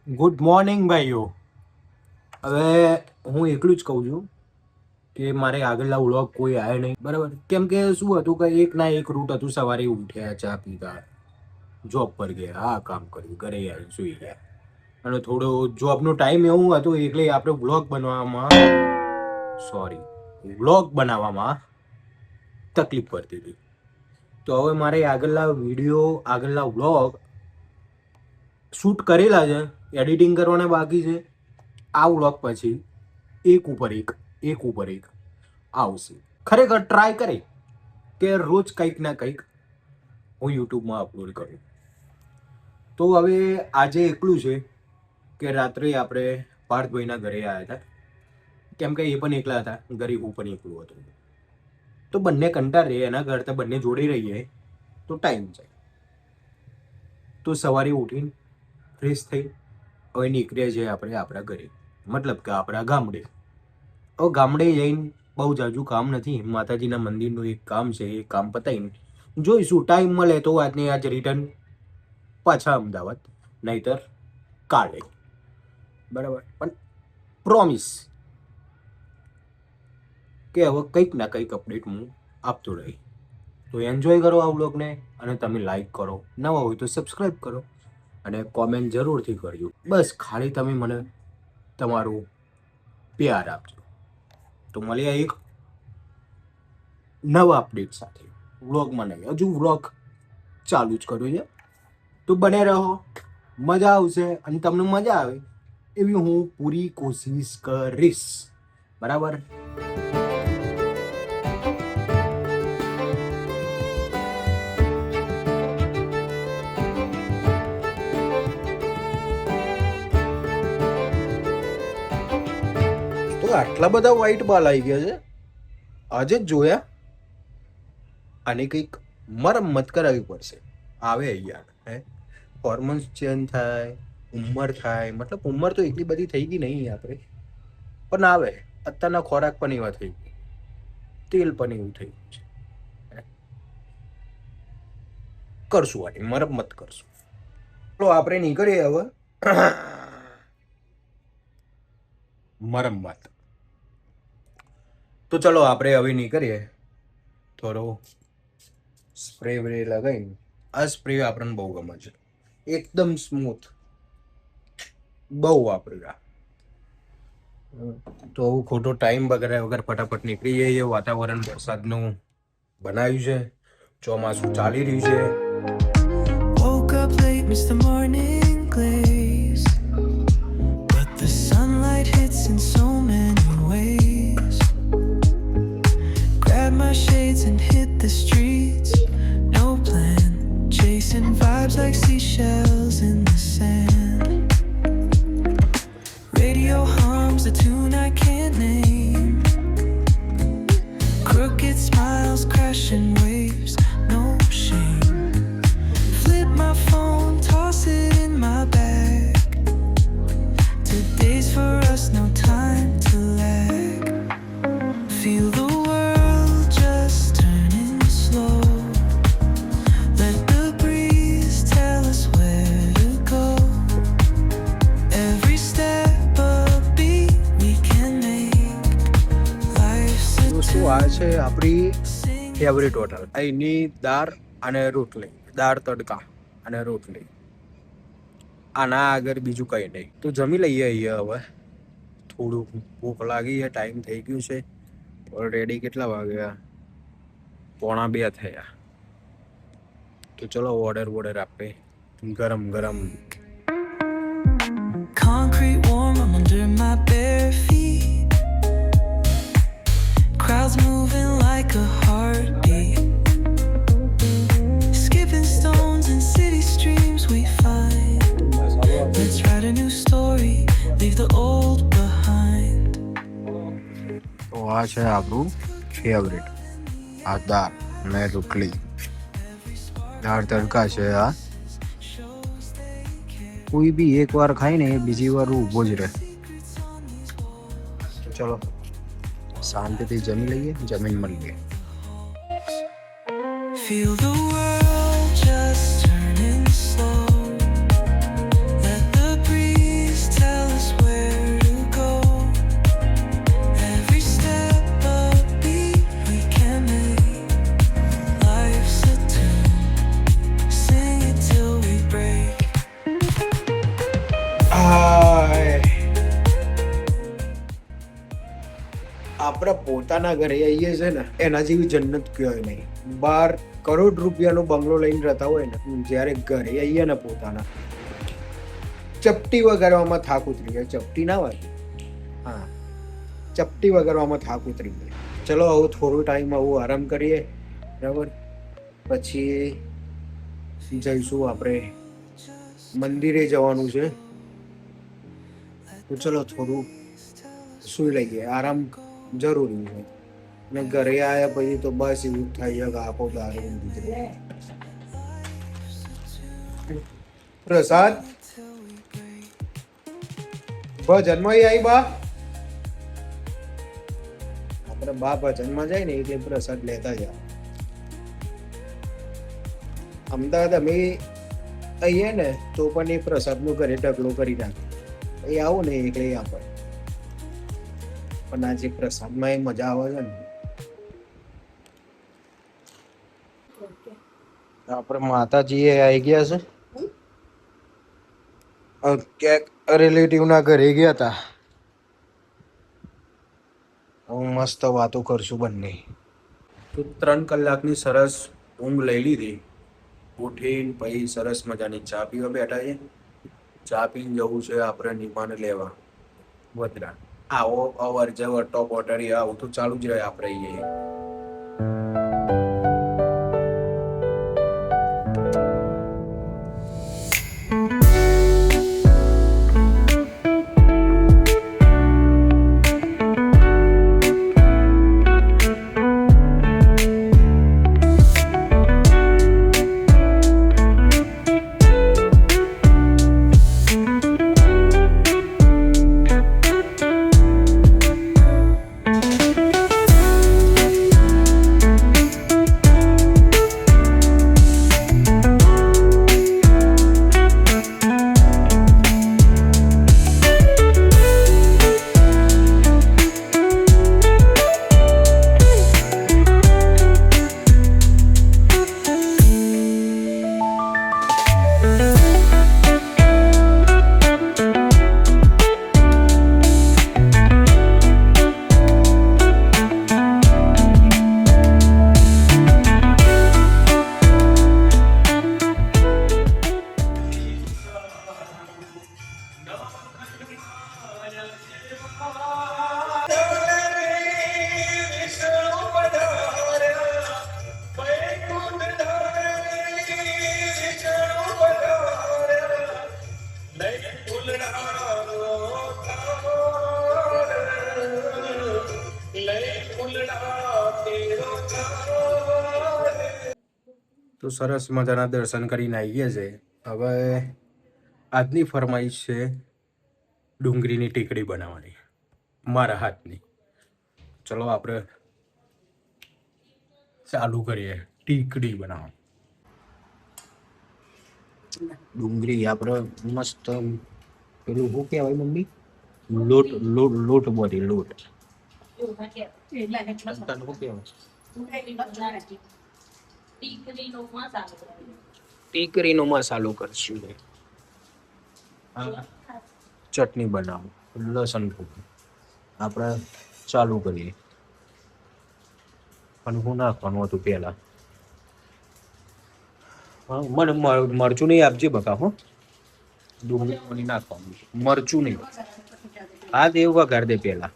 Good morning ભાઈઓ. હવે હું એટલું જ કહું છું કે મારે આગળના વ્લોગ કોઈ આવ્યા નહીં, બરાબર? કેમ કે શું હતું કે એક ના એક રૂટ હતું. સવારે ઉઠ્યા, ચા પીધા, જોબ પર ગયા, આ કામ કર્યું, ઘરે આવી સુઈ ગયા, અને થોડો જોબનો ટાઈમ એવું હતું એટલે આપણે વ્લોગ બનાવવામાં તકલીફ પડતી હતી. તો હવે મારે આગળના વ્લોગ શૂટ કરેલા છે, એડિટિંગ કરવાના બાકી છે. આ વ્લોગ પછી એક ઉપર એક આવશે. ખરેખર ટ્રાય કરે કે રોજ કંઈક ના કંઈક હું યુટ્યુબમાં અપલોડ કરું. તો હવે આજે એટલું છે કે રાત્રે આપણે પાર્થભાઈના ઘરે આવ્યા હતા, કેમ કે એ પણ એકલા હતા ઘરે, હું પણ એકલું હતું. તો બંને કંટાળ રહે, એના કરતાં બંને જોડે રહીએ તો ટાઈમ જાય. તો સવારે ઉઠીને ફ્રેશ થઈ હવે નીકળ્યા છીએ આપણે આપણા ઘરે, મતલબ કે આપણા ગામડે. હવે ગામડે જઈને બહુ જાજુ કામ નથી, માતાજીના મંદિરનું એક કામ છે, એ કામ પતાવીને જોઈશું. ટાઈમ મળે તો આજને આજ રિટર્ન પાછા અમદાવાદ, નહીતર કાલે, બરાબર? પણ પ્રોમિસ કે હવે કંઈક ના કંઈક અપડેટ હું આપતો રહી. તો એન્જોય કરો આ વ્લોગને, અને તમે લાઈક કરો, નવા હોય તો સબસ્ક્રાઈબ કરો, અને કોમેન્ટ જરૂરથી કરજો. બસ ખાલી તમે મને તમારું પ્યાર આપજો. તો મળીએ એક નવા અપડેટ સાથે. વ્લોગમાં નહીં, હજુ વ્લોગ ચાલુ જ કર્યું છે. તો બને રહો, મજા આવશે, અને તમને મજા આવે એવી હું પૂરી કોશિશ કરીશ, બરાબર? તો આટલા બધા વ્હાઈટ બાલ આવી ગયા છે, આજે જ જોયા. આની કંઈક મરમ્મત કરાવવી પડશે. આવે યાર, હે હોર્મોન્સ ચેન્જ થાય, ઉંમર થાય, મતલબ ઉંમર તો એટલી બધી થઈ ગઈ નહીં આપણે, પણ આવે. અત્યારના ખોરાક પણ એવા થઈ ગયા, તેલ પણ એવું થઈ ગયું છે. કરશું આની મરમ્મત કરશું. તો આપણે નીકળીએ હવે મરમ્મત. તો ચલો આપણે હવે નીકળીએ. થોડો સ્પ્રે બ્રે લગાવીને, આ સ્પ્રે આપણને બહુ ગમે છે, એકદમ સ્મૂથ, બહુ વાપર્યા. તો ખોટો ટાઈમ બગાડ્યા વગર ફટાફટ નીકળી જઈએ. વાતાવરણ વરસાદનું બનાવ્યું છે, ચોમાસું ચાલી રહ્યું છે. Woke up late, missed the morning glaze, but the sunlight hits in so many ways. Grab my shades and hit the streets, no plan, chasing vibes like seashells in the sand. Radio hums a tune I can't name, crooked smiles crashing waves, no shame. Flip my phone, toss it in my bag. Today's for us, no time to lag. Feel the world just turning slow. Let the breeze tell us where to go. Every step a beat we can make. Life's a શું આ છે આપણી favourite hotel. અહીંની દાળ અને રોટલી, દાળ તડકા અને રોટલી, આના આગળ બીજું કંઈ નહીં. તો જમી લઈએ અહીંયા હવે. થોડું ભૂખ લાગી છે, ટાઈમ થઈ ગયું છે ઓલરેડી. કેટલા વાગ્યા? 1:45 થયા. તો ચલો ઓર્ડર આપે ગરમ ગરમ. concrete warm, I'm under my bare feet. Crowds moving like a heartbeat. Skipping stones in city streams we find. Let's write a new story, leave the old behind. તો આ છે આપણું ફેવરેટ, આ દાળ અને રોટલી. દાળ તડકા છે આ. કોઈ બી એક વાર ખાય ને બીજી વાર ઊભો જ રહે. ચલો શાંતિથી જમી લઈએ, જમીન મળીએ. Feel the world just turning slow. Let the breeze આપણા પોતાના ઘરે આવીએ છે ને એના જેવી જન્નત કહેવાય નહીં. 12 કરોડ રૂપિયાનો બંગલો લઈને રહેતા હોય ને, જ્યારે ઘરે આવીએ ને પોતાના, ચપટી વગાડવામાં થાક ઉતરી જાય. ચપટી ના હોય, હા, ચપટી વગાડવામાં થાક ઉતરી જાય. ચલો હવે થોડો ટાઈમ આવું આરામ કરીએ, બરાબર, પછી જઈશું આપણે મંદિરે જવાનું છે. તો ચલો થોડું સુઈ લઈએ, આરામ જરૂરી છે. અને ઘરે આવ્યા પછી તો બસ એવું જ થાય છે કે આખો દારૂ ઊંઘી જાય. પ્રસાદ ભજનમાં આવી બા, આપણે બા ભજનમાં જાય ને એટલે પ્રસાદ લેતા જાય. અમદાવાદ અમે આવીએ ને તો પણ એ પ્રસાદનું ઘરે ઢગલો કરી નાખે. એ આવું ને એટલે આપે, પણ આજે પ્રસાદમાં એ મજા આવે છે ને. આપણે માતાજી આવી ગયા છે, ક્યાંક રિલેટિવ ના ઘરે ગયા હતા. હું મસ્ત વાતો કરશું બંને. તો 3 કલાકની સરસ ઊંઘ લઈ લીધી. ઉઠીને પછી સરસ મજાની ચા પીવા બેઠા છે. ચા પીને જવું છે આપણે નિમાને લેવા વડરા. આવો અવર જવર ટોપ ઓટરી આવું તો ચાલુ જ રહે આપણે અહીંયા. તો સરસ મજાના દર્શન કરીને આવી ગયા છે. હવે આજની ફરમાઈશ છે ડુંગળીની ટીકડી બનાવવાની, મારા હાથની. ચલો આપણે ચાલુ કરીએ ટીકડી બનાવવા. ડુંગળી આપણે મસ્ત પેલું શું કહેવાય મમ્મી, લોટ લોટ લોટ બોલી લોટ શું કહેવાય, ટીકરીનો મસાલો કરશું. ચટણી બનાવો, લસણ ફૂટું આપણે ચાલુ કરીએ. પણ હું નાખવાનું હતું પહેલા. હા, મને મરચું નહીં આપજે બકા. હો, ડુંગળી નાખવાનું, મરચું નહીં. હા, દેવ વઘાર દે પહેલા.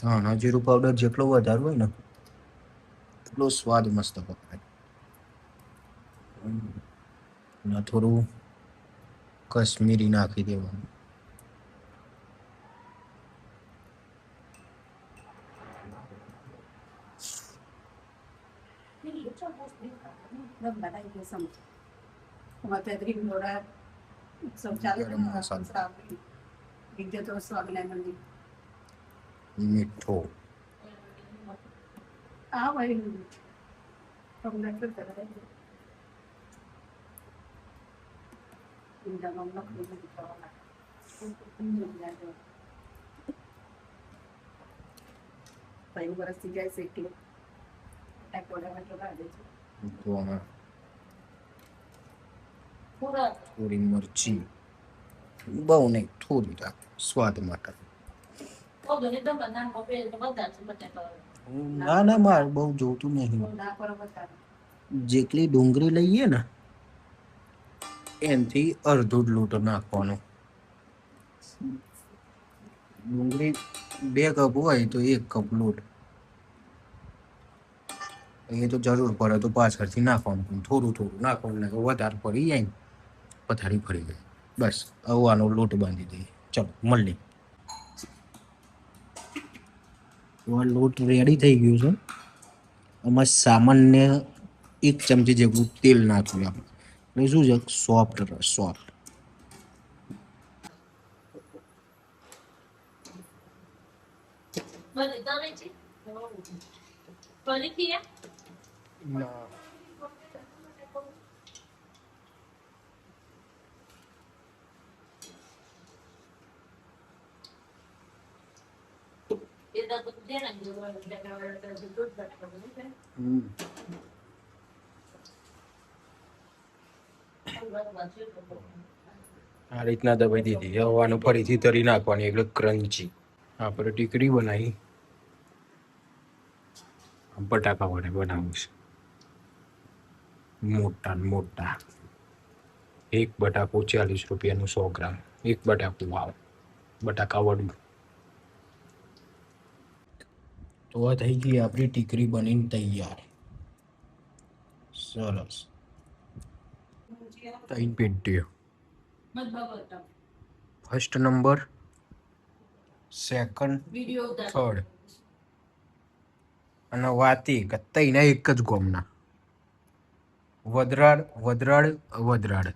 ધાણા જીરું પાવડર જેટલો વધારે હોય ને એટલો સ્વાદ મસ્ત પકડાય. અને થોડું કશ્મીરી નાખી દેવાનું. ગરમ મસાલો, મીઠો, તો આમાં થોડી મરચી, બહુ નહીં, થોડી રાખ સ્વાદ માટે. ના ના, મારે બહુ જોતું નહીં. જેટલી ડુંગળી લઈએ ને એનાથી અડધો જ લોટો નાખવાનો. ડુંગળી 2 કપ હોય તો 1 કપ લોટ, એ તો જરૂર પડે તો પાછળથી નાખવાનું, પણ થોડું થોડું નાખવાનું, ને વધારે પડી જાય ને પથારી ફરી જાય. બસ હવે આનો લોટ બાંધી દઈએ. ચલો મળીએ. આ લોટ રેડી થઈ ગયું છે. આમાં સામાન્ય 1 ચમચી જેટલું તેલ નાખ્યું આપણે, એટલે શું છે, સોફ્ટ રહે, સોફ્ટ. આ રીતના દબાઈ દીધી. હવે આનું ફરીથી તરી નાખવાની, એટલે ક્રન્ચી. આપણે ટીકડી બનાવી, બટાકા વડે બનાવું છે. મોટા ને મોટા. 1 બટાકો 40 રૂપિયાનું 100 ગ્રામ. 1 બટાકું આવે બટાકા વડું. તો આ થઈ ગઈ આપણી ટીકરી બનીને તૈયાર. સરસ. 3 પેટીઓ. First number, second, third. અને વાતી કે તૈના એક જ ગોમના. વદરાડ વદરાડ વદરાડ.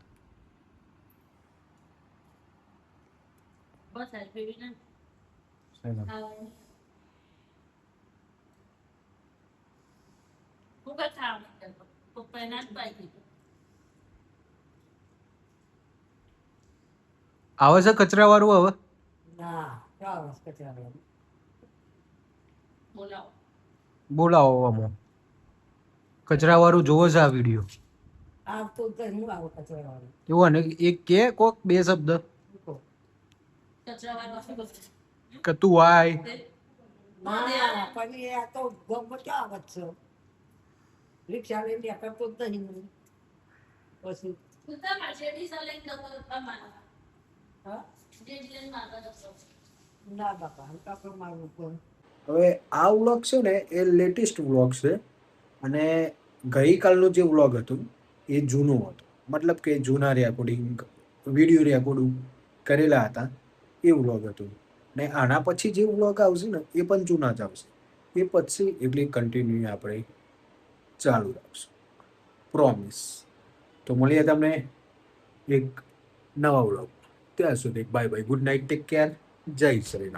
આવે છે કચરા વાળું હવે? બોલાવો આમાં. કચરા વાળું જોવો છે આ વિડીયો. એવું ને એક કે કોક 2 શબ્દ કે તું આય. રિક્ષા લઈને કરતો જ નહીં પછી ના બાપા કાપડ મારવું કોણ. હવે આ વ્લોગ છે ને એ લેટેસ્ટ વ્લોગ છે, અને ગઈકાલનું જે વ્લોગ હતું એ જૂનું હતું. મતલબ કે જૂના રેકોર્ડિંગ, વિડીયો રેકોર્ડિંગ કરેલા હતા એ વ્લોગ હતું. ને આના પછી જે વ્લોગ આવશે ને એ પણ જૂના જ આવશે. એ પછી એટલે કન્ટિન્યુ આપણે ચાલુ રાખશું, પ્રોમિસ. તો મળીએ તમને એક નવા વ્લોગ. ત્યાં સુધી bye bye, good night, take care, જય શ્રી રામ.